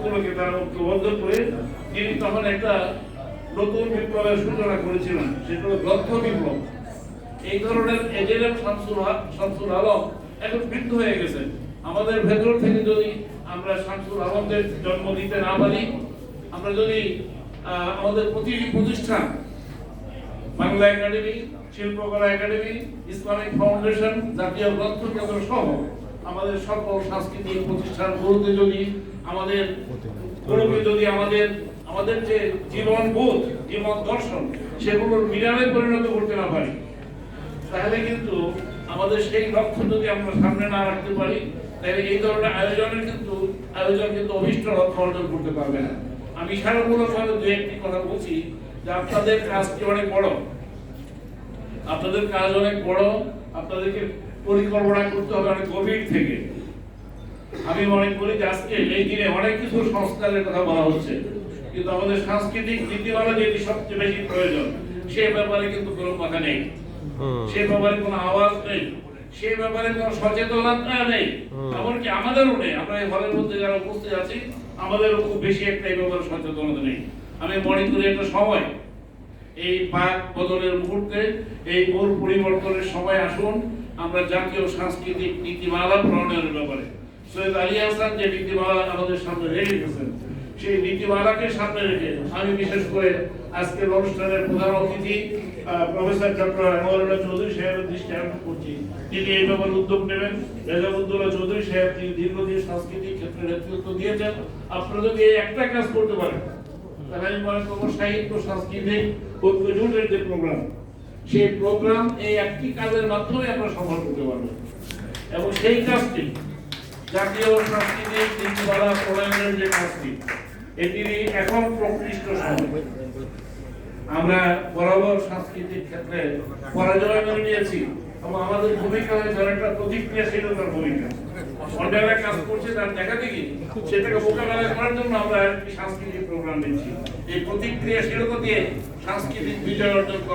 পথগুলোকে তারা ঐক্যবদ্ধ করে তিনি তখন একটা নতুন বিপ্লবের সূচনা করেছিলেন, সেটা হলো গ্রন্থ বিপ্লব। এই ধরনের এজেএম শামসুল আলম এখন বৃদ্ধ হয়ে গেছে। আমাদের ভেতর থেকে যদি আমরা শামসুল আলমদের জন্ম দিতে না পারি, আমরা যদি আমাদের প্রতিটি প্রতিষ্ঠান, বাংলা একাডেমি, শিল্পকলা একাডেমি, ইসলামিক ফাউন্ডেশন, জাতীয় গ্রন্থ কেন্দ্র সহ আমাদের সকল সাংস্কৃতিক প্রতিষ্ঠানগুলোতে যদি আমাদের আমাদের যে জীবন বোধ, জীবন দর্শন সেগুলোর মিলানে পরিণত করতে না পারি, তাহলে কিন্তু আমাদের সেই লক্ষ্য যদি আমরা সামনে না রাখতে পারি, তাহলে এই ধরনের আয়োজন কিন্তু অভিষ্ট লক্ষ্য অর্জন করতে পারবে না। আমি সারামূলকভাবে দু একটি কথা বলছি যে আপনাদের কাজটি অনেক বড়, আপনাদের কাজ অনেক বড়, আপনাদেরকে পরিকল্পনা করতে হবে অনেক গভীর থেকে। আমি মনে করি যে আজকে এই দিনে অনেক কিছু সংস্কারের কথা বলা হচ্ছে, কিন্তু আমাদের সাংস্কৃতিক নীতিমালা যেটি সবচেয়ে বেশি প্রয়োজন, সে ব্যাপারে কিন্তু কোনো কথা নেই, সে ব্যাপারে কোনো আওয়াজ নেই, সে ব্যাপারে কোনো সচেতনতা নেই, এমনকি আমাদেরও নেই। আমরা এই হলের মধ্যে যারা উপস্থিত আছি আমাদেরও খুব বেশি একটা এই ব্যাপারে সচেতনতা নেই। আমি মনে করি একটা সময়, এই পাক বদলের মুহূর্তে, এই মূল পরিবর্তনের সময় আসুন আমরা জাতীয় সাংস্কৃতিক নীতিমালা প্রণয়নের ব্যাপারে সৈয়দ আলী হাসান যে নীতিমালা আমাদের সামনে রেখে গেছেন, সেই নীতিমালাকে সামনে রেখে আমি বিশেষ করে আজকের অনুষ্ঠানের প্রধান অতিথি প্রফেসর ডক্টর আনোয়ারুল্লাহ চৌধুরী সাহেবের দৃষ্টি আকর্ষণ করছি। তিনি এই ব্যাপারে উদ্যোগ নেবেন। রেজাউদ্দৌলা চৌধুরী সাহেব, তিনি দীর্ঘদিন সাংস্কৃতিক ক্ষেত্রে নেতৃত্ব দিয়েছেন। আপনারা যদি এই একটা কাজ করতে পারেন, তাহলে আমি মনে করবো সাহিত্য সাংস্কৃতিক ঐক্য জোটের যে প্রোগ্রাম, সেই প্রোগ্রাম এই একটি কাজের মাধ্যমে আমরা সফল করতে পারবো। এবং সেই কাজটি জাতীয় সাংস্কৃতিক নীতিমালা প্রণয়নের যে কাজটি, এটির এখন প্রকৃষ্ট সময়। আমরা বরাবর সাংস্কৃতিক ক্ষেত্রে পরাজয় মেনে নিয়েছি এবং আমাদের ভূমিকা হয়েছে একটা প্রতিক্রিয়াশীলতার ভূমিকা। অন্যান্য কাজ করছে তার দেখা দেখি সেটাকে মোকাবেলা করার জন্য আমরা একটি সাংস্কৃতিক প্রোগ্রাম দিচ্ছি। এই প্রতিক্রিয়াশীলতা দিয়ে সাংস্কৃতিক বিজয় অর্জন করা